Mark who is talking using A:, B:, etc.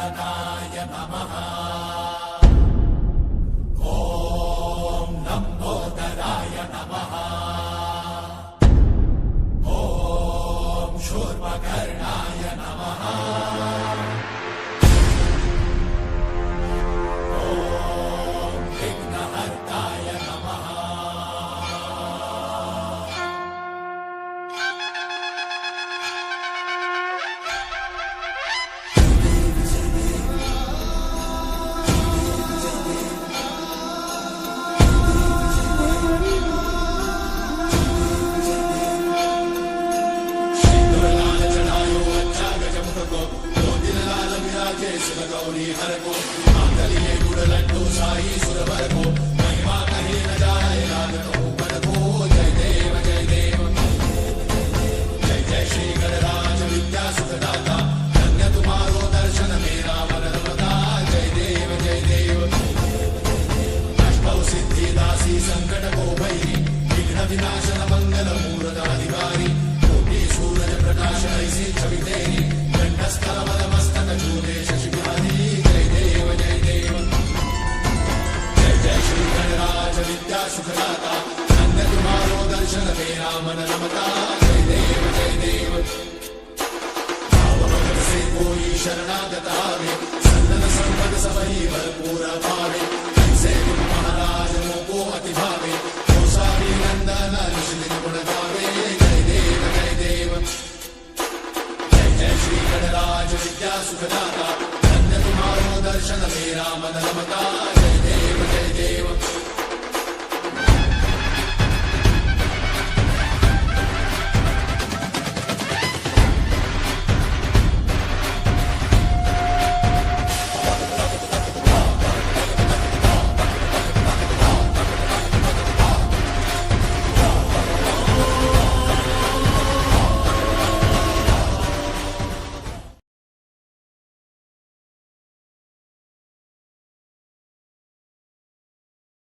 A: गजाननाय नमः। ॐ लम्बोदराय नमः। ॐ शूर्पकर्णाय नमः। ॐ विघ्नहर्ताय नमः। गौरी हर को मांगलिये गुड़ लड्डू साई सुरवर को महिमा कही न जाए राग कहूँ पद को। जय देव जय देव जय जय श्री गणराज विद्या सुखदाता धन्य तुम्हारो दर्शन मेरा मन रमता। जय देव जय देव अष्टौ सिद्धि दासी संकट को भैरी विघ्न विनाशन मंगल मूर्त अधिकारी कोटि सूरज प्रकाश ऐसी छवि तेरी कंठस्थल मद मस्तक झूले शशि विद्या सुखदाता धन्य तुम्हारो दर्शन मेरा मन रमता। जय देव जय देव भाव भगत से कोई शरणागत आवे सन्नत संपद सबही भरपूर पावे ऐसे तुम महाराज को अति भावे